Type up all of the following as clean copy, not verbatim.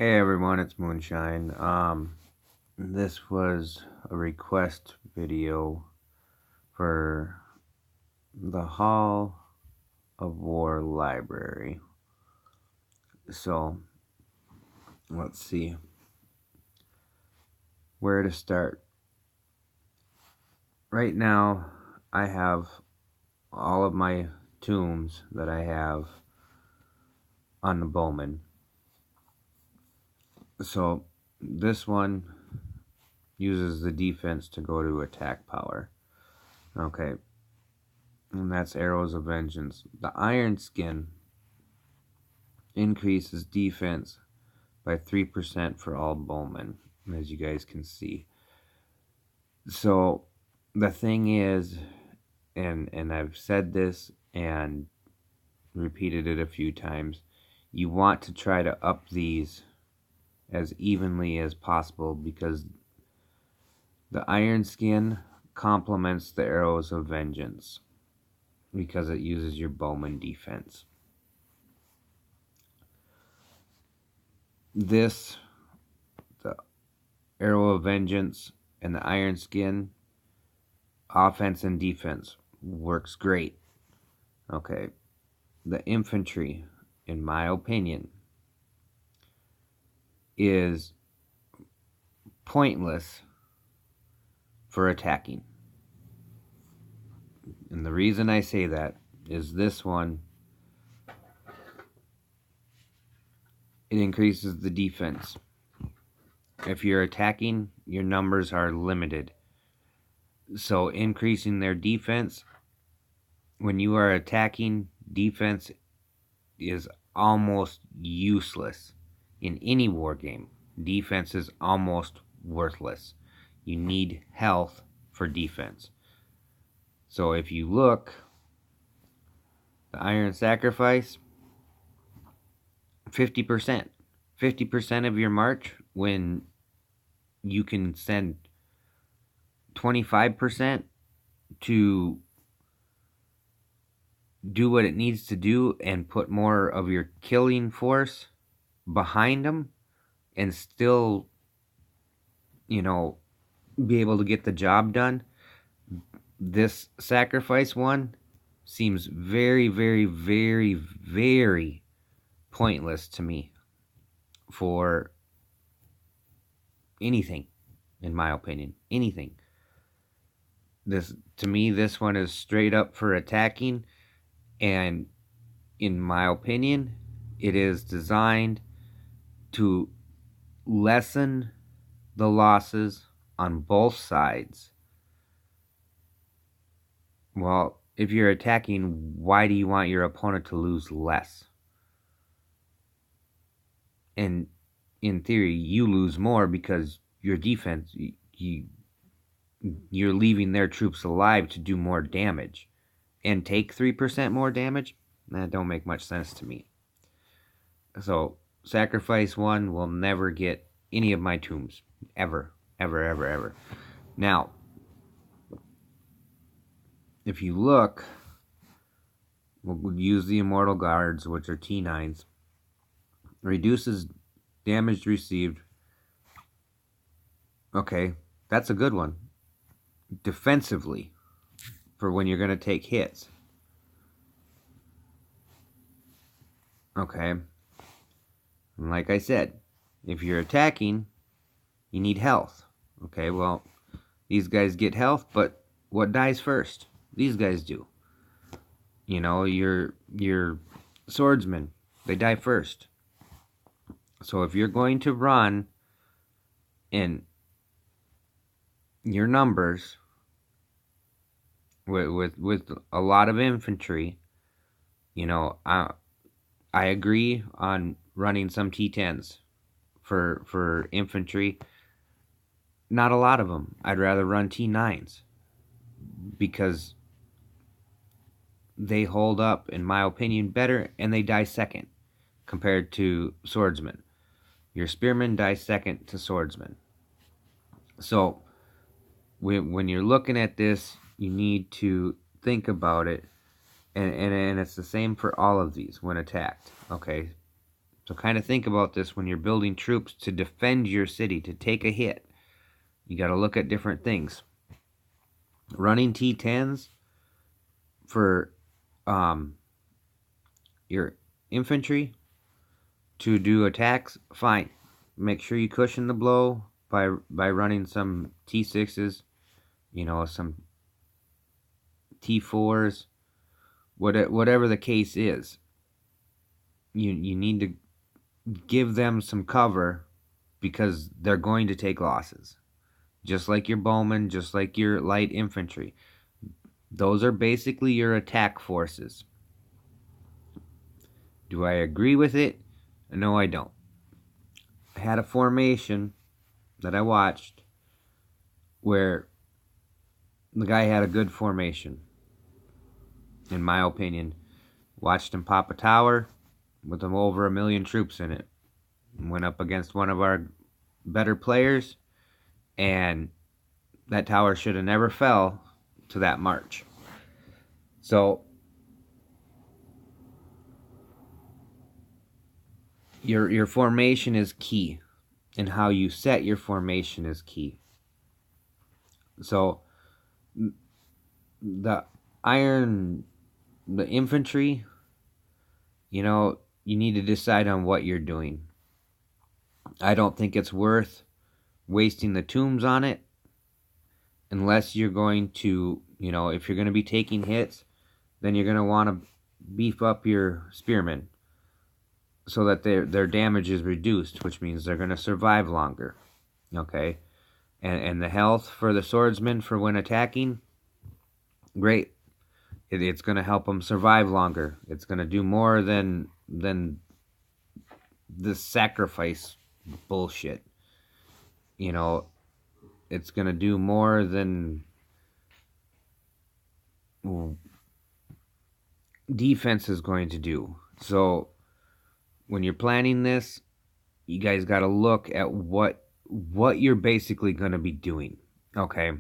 Hey everyone, it's Moonshine. This was a request video for the Hall of War Library. So, let's see where to start. Right now, I have all of my tombs that I have on the Bowman. So, this one uses the defense to go to attack power. Okay. And that's Arrows of Vengeance. The Iron Skin increases defense by 3% for all bowmen, as you guys can see. So the thing is, and I've said this and repeated it a few times, you want to try to up these as evenly as possible because the Iron Skin complements the Arrows of Vengeance because it uses your bowman defense. The Arrow of Vengeance and the Iron Skin, offense and defense, works great. Okay, the infantry, in my opinion, is pointless for attacking. And the reason I say that is this one, it increases the defense. If you're attacking, your numbers are limited. So increasing their defense, when you are attacking, defense is almost useless. In any war game, defense is almost worthless. You need health for defense. So if you look, the Iron Sacrifice, 50%. 50% of your march, when you can send 25% to do what it needs to do and put more of your killing force behind them and still, be able to get the job done. This sacrifice one seems very, very, very, very pointless to me for anything, in my opinion. Anything. To me, this one is straight up for attacking, and in my opinion, it is designed to lessen the losses on both sides. Well, if you're attacking, why do you want your opponent to lose less? And in theory, you lose more because your defense, you're leaving their troops alive to do more damage and take 3% more damage. That don't make much sense to me. So sacrifice one will never get any of my tombs, ever, ever, ever, ever. Now, if you look, we'll use the Immortal Guards, which are T9s. Reduces damage received. Okay, that's a good one. Defensively, for when you're going to take hits. Okay. And like I said, if you're attacking, you need health. Okay, well, these guys get health, but what dies first? These guys do. Your swordsmen, they die first. So if you're going to run in your numbers with a lot of infantry, I agree on running some T10s for infantry. Not a lot of them. I'd rather run T9s because they hold up, in my opinion, better, and they die second compared to swordsmen. Your spearmen die second to swordsmen. So when you're looking at this, you need to think about it, and it's the same for all of these when attacked. Okay, So kind of think about this when you're building troops to defend your city, to take a hit. You got to look at different things. Running T10s for your infantry to do attacks, fine. Make sure you cushion the blow by running some T6s, some T4s, whatever the case is. You need to give them some cover because they're going to take losses. Just like your bowmen, just like your light infantry. Those are basically your attack forces. Do I agree with it? No, I don't. I had a formation that I watched where the guy had a good formation, in my opinion. Watched him pop a tower with over 1 million troops in it. Went up against one of our better players, and that tower should have never fell to that march. So your formation is key, and how you set your formation is key. So the infantry, you need to decide on what you're doing. I don't think it's worth wasting the tombs on it unless you're going to, if you're going to be taking hits, then you're going to want to beef up your spearmen so that their damage is reduced, which means they're going to survive longer. Okay? And the health for the swordsman for when attacking, great. It's going to help them survive longer. It's going to do more than the sacrifice bullshit. It's going to do more than defense is going to do. So when you're planning this, you guys got to look at what you're basically going to be doing. Okay?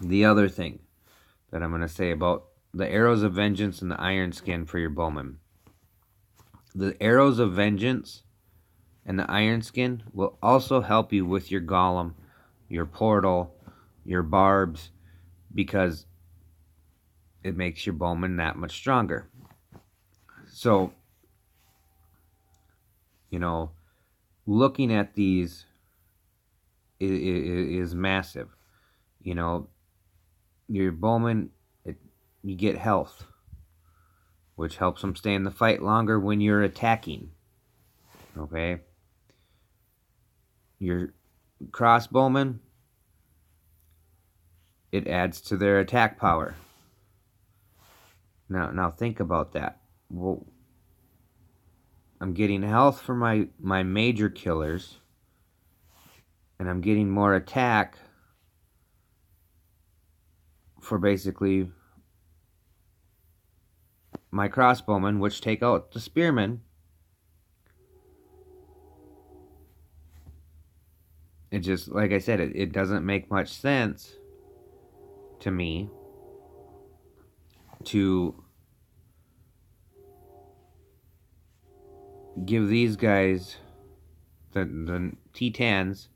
The other thing that I'm going to say about the Arrows of Vengeance and the Iron Skin for your bowmen. The Arrows of Vengeance and the Iron Skin will also help you with your golem, your portal, your barbs, because it makes your bowman that much stronger. So, looking at these is massive. Your bowman, you get health, which helps them stay in the fight longer when you're attacking. Okay? Your crossbowmen, it adds to their attack power. Now think about that. Well, I'm getting health for my major killers, and I'm getting more attack for basically my crossbowmen, which take out the spearmen. It just, like I said, it doesn't make much sense to me to give these guys the T10s,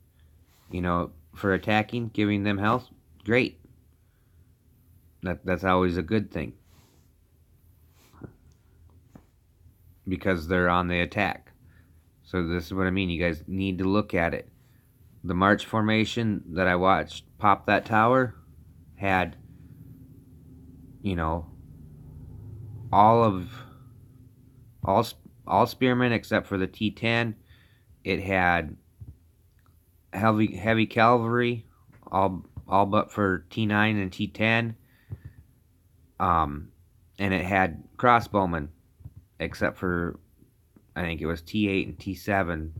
for attacking, giving them health. Great. That's always a good thing, because they're on the attack. So this is what I mean. You guys need to look at it. The March formation that I watched pop that tower had, all spearmen except for the T10. It had heavy cavalry, all but for T9 and T10. And it had crossbowmen, except for, I think it was T8 and T7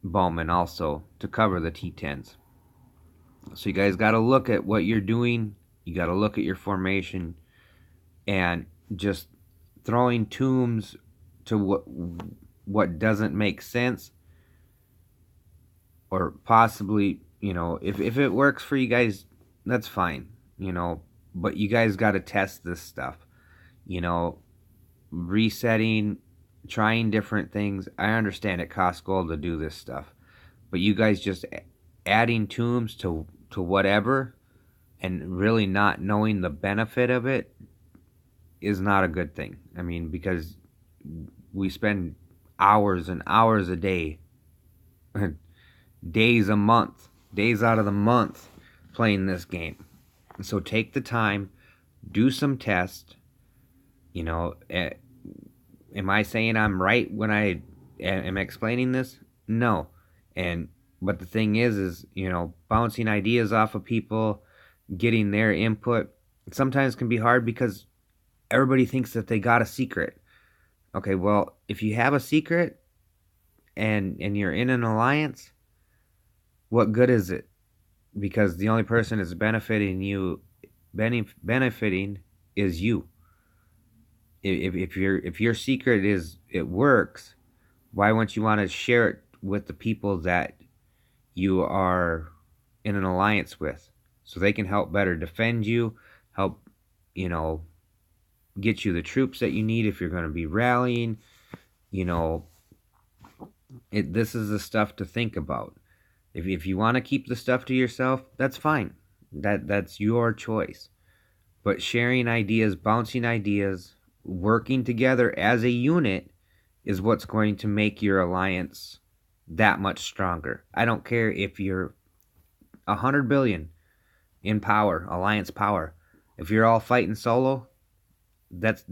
bowmen also, to cover the T10s. So you guys got to look at what you're doing. You got to look at your formation, and just throwing tombs to what doesn't make sense, or possibly, if it works for you guys, that's fine, but you guys got to test this stuff. Resetting trying different things. I understand it costs gold to do this stuff, but you guys just adding tombs to whatever and really not knowing the benefit of it is not a good thing. I mean, because we spend hours and hours a day, days a month, days out of the month playing this game. So take the time, do some tests. You know, am I saying I'm right when I am explaining this? No. But the thing is, you know, bouncing ideas off of people, getting their input, sometimes can be hard because everybody thinks that they got a secret. Okay, well, if you have a secret and you're in an alliance, what good is it? Because the only person that's benefiting is you. If your secret is it works, why wouldn't you want to share it with the people that you are in an alliance with, so they can help better defend you, help, you know, get you the troops that you need if you're going to be rallying. You know, this is the stuff to think about. If you want to keep the stuff to yourself, that's fine. That's your choice. But sharing ideas, bouncing ideas, working together as a unit is what's going to make your alliance that much stronger. I don't care if you're 100 billion in power, alliance power. If you're all fighting solo, that's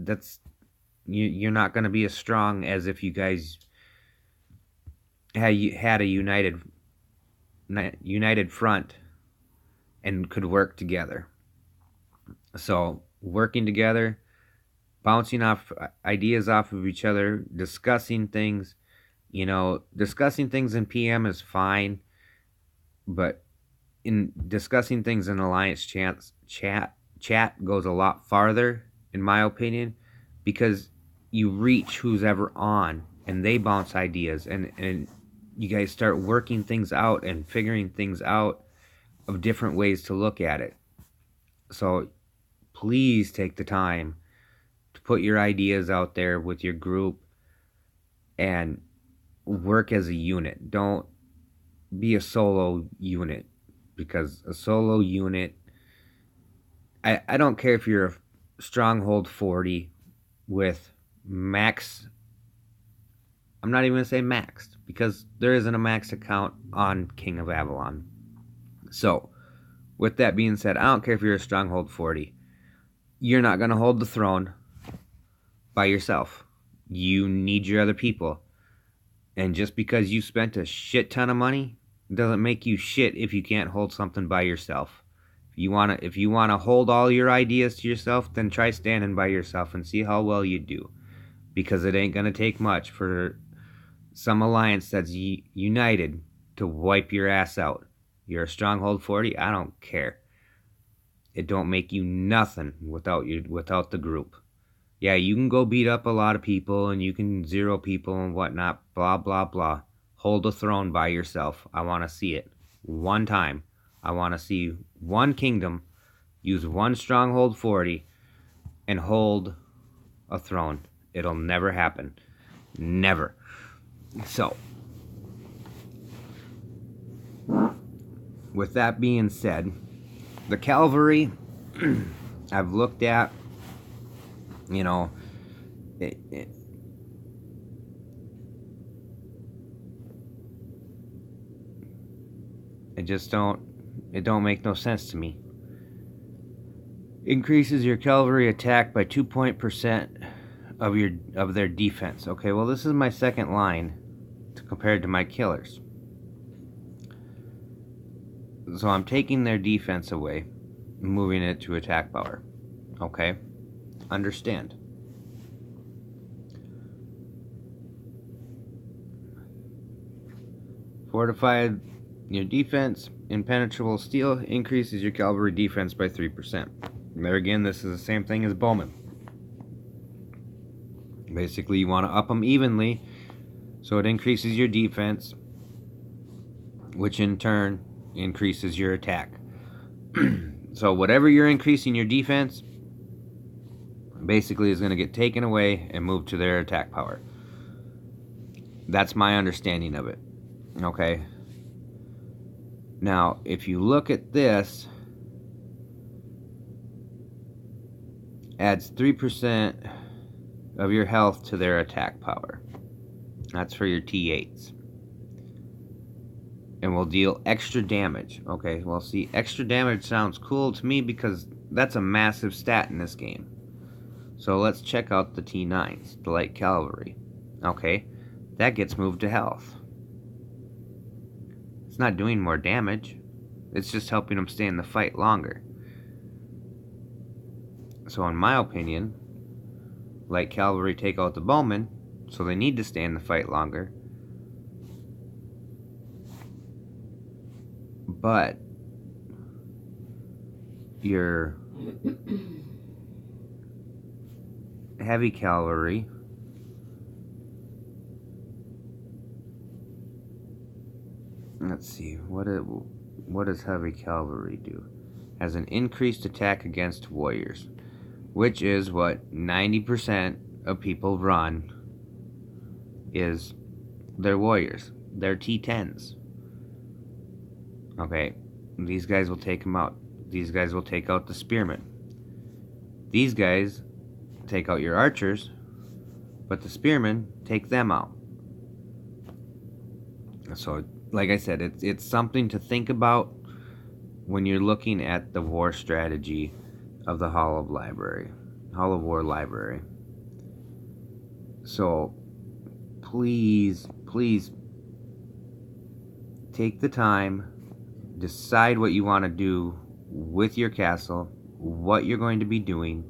you're not going to be as strong as if you guys had a united front and could work together. So working together, bouncing off ideas off of each other, discussing things. You know, discussing things in PM is fine, but in discussing things in alliance chat goes a lot farther, in my opinion, because you reach who's ever on and they bounce ideas, and you guys start working things out and figuring things out of different ways to look at it. So please take the time to put your ideas out there with your group and work as a unit. Don't be a solo unit, because a solo unit, I don't care if you're a stronghold 40 with max, I'm not even going to say maxed, because there isn't a max account on King of Avalon. So with that being said, I don't care if you're a stronghold 40. You're not going to hold the throne by yourself. You need your other people. And just because you spent a shit ton of money doesn't make you shit if you can't hold something by yourself. If you wanna hold all your ideas to yourself, then try standing by yourself and see how well you do. Because it ain't gonna take much for some alliance that's united to wipe your ass out. You're a stronghold 40, I don't care. It don't make you nothing without the group. Yeah, you can go beat up a lot of people and you can zero people and whatnot, blah, blah, blah. Hold a throne by yourself. I want to see it. One time. I want to see one kingdom use one stronghold 40 and hold a throne. It'll never happen. Never. So, with that being said, the cavalry I've looked at, you know, it just don't make no sense to me. Increases your cavalry attack by 2% of their defense. Okay, well, this is my second line compared to my killers. So I'm taking their defense away, moving it to attack power. Okay? Understand. Fortified your defense. Impenetrable steel increases your cavalry defense by 3%. There again, this is the same thing as bowmen. Basically, you want to up them evenly, so it increases your defense, which in turn increases your attack. So whatever you're increasing your defense, basically is going to get taken away and moved to their attack power. That's my understanding of it. Okay. Now, if you look at this, adds 3% of your health to their attack power. That's for your T8s. And will deal extra damage. Okay, well, see, extra damage sounds cool to me because that's a massive stat in this game. So let's check out the T9s, the light cavalry. Okay, that gets moved to health. It's not doing more damage. It's just helping them stay in the fight longer. So in my opinion, light cavalry take out the bowmen, so they need to stay in the fight longer. But your heavy cavalry let's see, what does heavy cavalry do? Has an increased attack against warriors, which is what 90% of people run, is their warriors, their T10s. Okay, these guys will take them out. These guys will take out the spearmen. These guys take out your archers, but the spearmen take them out. So, like I said, it's something to think about when you're looking at the war strategy of the Hall of War Library. So, please take the time, decide what you want to do with your castle, what you're going to be doing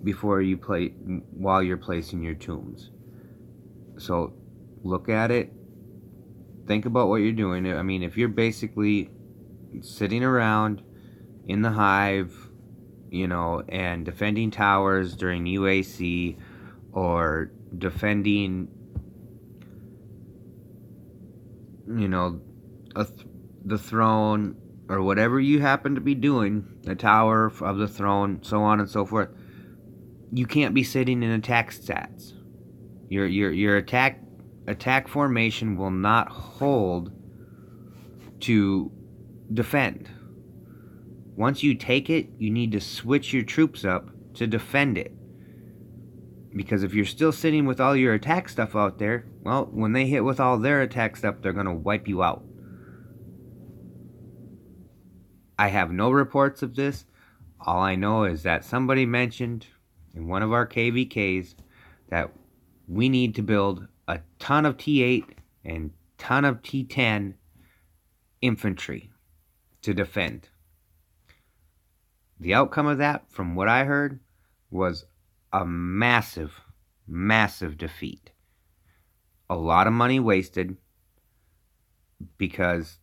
before you play, while you're placing your tombs. So look at it, think about what you're doing. I mean, if you're basically sitting around in the hive, and defending towers during UAC, or defending, the throne, or whatever you happen to be doing, the tower of the throne, so on and so forth, you can't be sitting in attack stats. Your attack formation will not hold to defend. Once you take it, you need to switch your troops up to defend it. Because if you're still sitting with all your attack stuff out there, well, when they hit with all their attack stuff, they're going to wipe you out. I have no reports of this. All I know is that somebody mentioned in one of our KVKs that we need to build a ton of T8 and ton of T10 infantry to defend. The outcome of that, from what I heard, was a massive defeat. A lot of money wasted because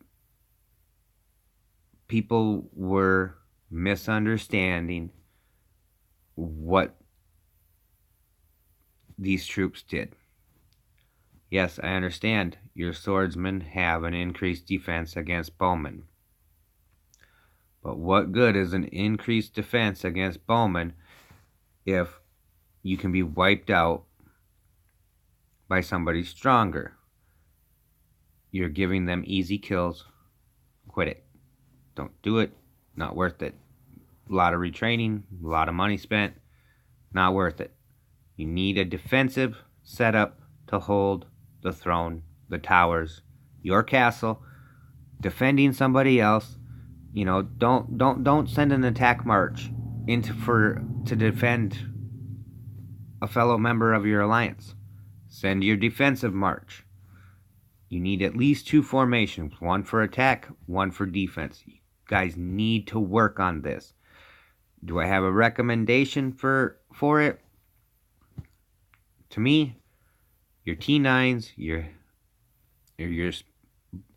people were misunderstanding what these troops did. Yes, I understand your swordsmen have an increased defense against bowmen. But what good is an increased defense against bowmen if you can be wiped out by somebody stronger? You're giving them easy kills. Quit it. Don't do it. Not worth it. A lot of retraining, a lot of money spent. Not worth it. You need a defensive setup to hold the throne, the towers, your castle, defending somebody else. Don't send an attack march to defend a fellow member of your alliance. Send your defensive march. You need at least 2 formations, one for attack, one for defense. You guys need to work on this. Do I have a recommendation for it? To me, your T9s, your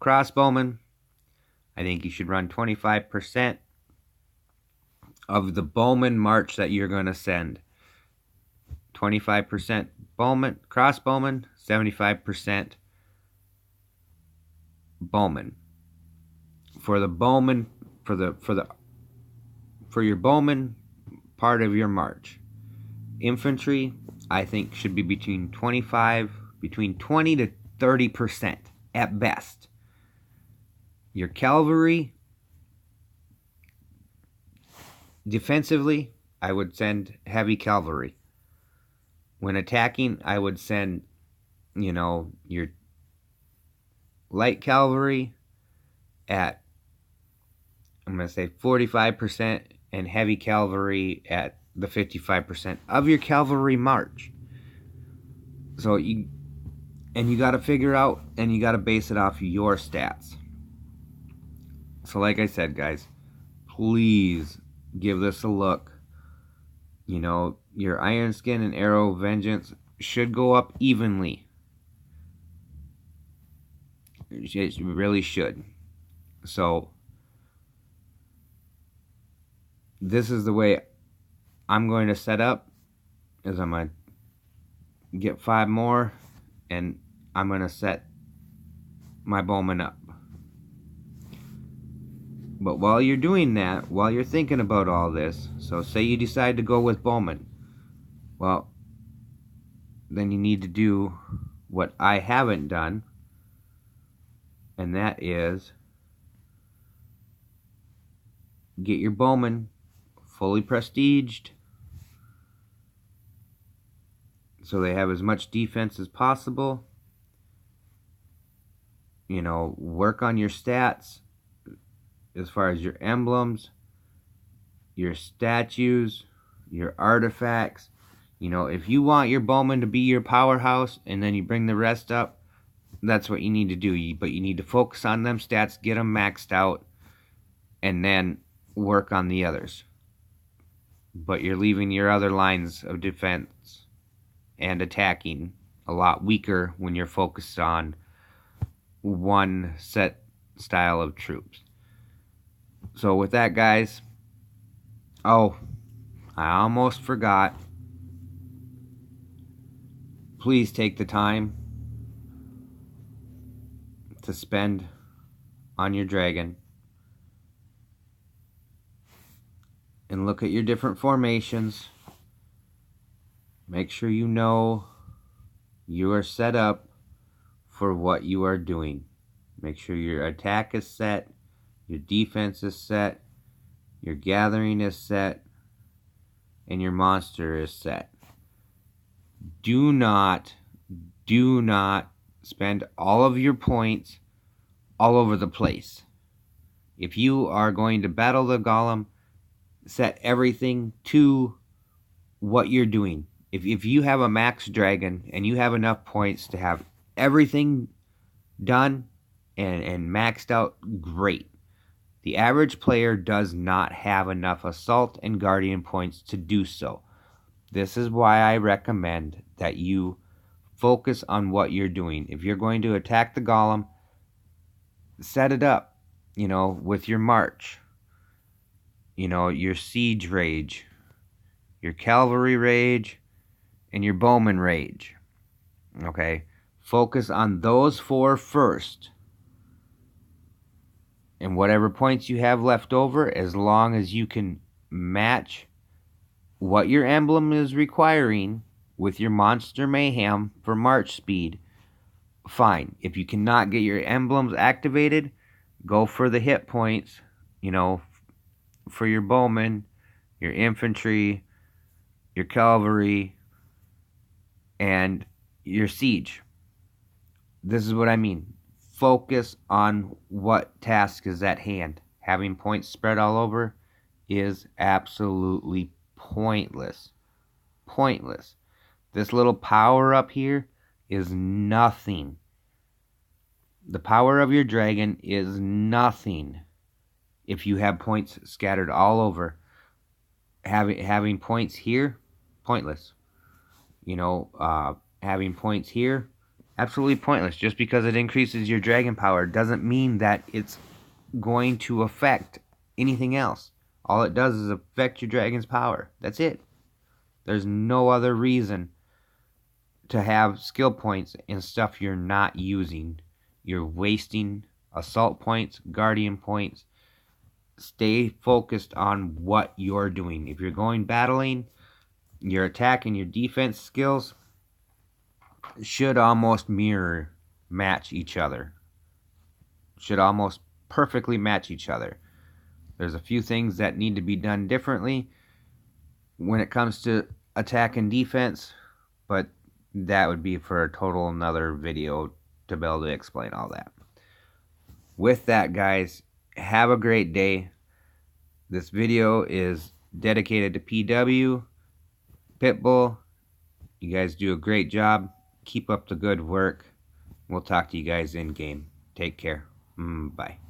crossbowmen, I think you should run 25% of the bowman march that you're going to send. 25% crossbowmen, 75% bowmen. For the bowman, for your bowman part of your march. Infantry, I think should be between 20 to 30% at best. Your cavalry, defensively, I would send heavy cavalry. When attacking, I would send, your light cavalry at, I'm going to say 45%, and heavy cavalry at the 55% of your cavalry march. So you got to figure out, and you got to base it off your stats. So like I said, guys, please give this a look. Your Iron Skin and Arrow Vengeance should go up evenly. It really should. So this is the way I'm going to set up, is I'm going to get 5 more, and I'm going to set my bowman up. But while you're doing that, while you're thinking about all this, so say you decide to go with bowman, well, then you need to do what I haven't done, and that is get your bowman fully prestiged so they have as much defense as possible. Work on your stats as far as your emblems, your statues, your artifacts. If you want your bowman to be your powerhouse and then you bring the rest up, that's what you need to do. But you need to focus on them stats, get them maxed out, and then work on the others. But you're leaving your other lines of defense and attacking a lot weaker when you're focused on one set style of troops. So with that, guys, I almost forgot. Please take the time to spend on your dragon and look at your different formations. Make sure you know you are set up for what you are doing. Make sure your attack is set, your defense is set, your gathering is set, and your monster is set. Do not spend all of your points all over the place. If you are going to battle the golem, set everything to what you're doing. If you have a max dragon and you have enough points to have everything done and maxed out, great. The average player does not have enough assault and guardian points to do so. This is why I recommend that you focus on what you're doing. If you're going to attack the golem, set it up, with your march, your siege rage, your cavalry rage, and your bowman rage. Okay? Focus on those 4 first. And whatever points you have left over, as long as you can match what your emblem is requiring with your monster mayhem for march speed, fine. If you cannot get your emblems activated, go for the hit points, for your bowman, your infantry, your cavalry, and your siege. This is what I mean. Focus on what task is at hand. Having points spread all over is absolutely pointless. Pointless. This little power up here is nothing. The power of your dragon is nothing if you have points scattered all over. Having points here, pointless. Having points here, absolutely pointless. Just because it increases your dragon power doesn't mean that it's going to affect anything else. All it does is affect your dragon's power. That's it. There's no other reason to have skill points and stuff you're not using. You're wasting assault points, guardian points. Stay focused on what you're doing. If you're going battling, your attack and your defense skills should almost match each other. Should almost perfectly match each other. There's a few things that need to be done differently when it comes to attack and defense, but that would be for a total another video to be able to explain all that. With that, guys, have a great day. This video is dedicated to PW, Pitbull. You guys do a great job. Keep up the good work. We'll talk to you guys in game. Take care. Bye.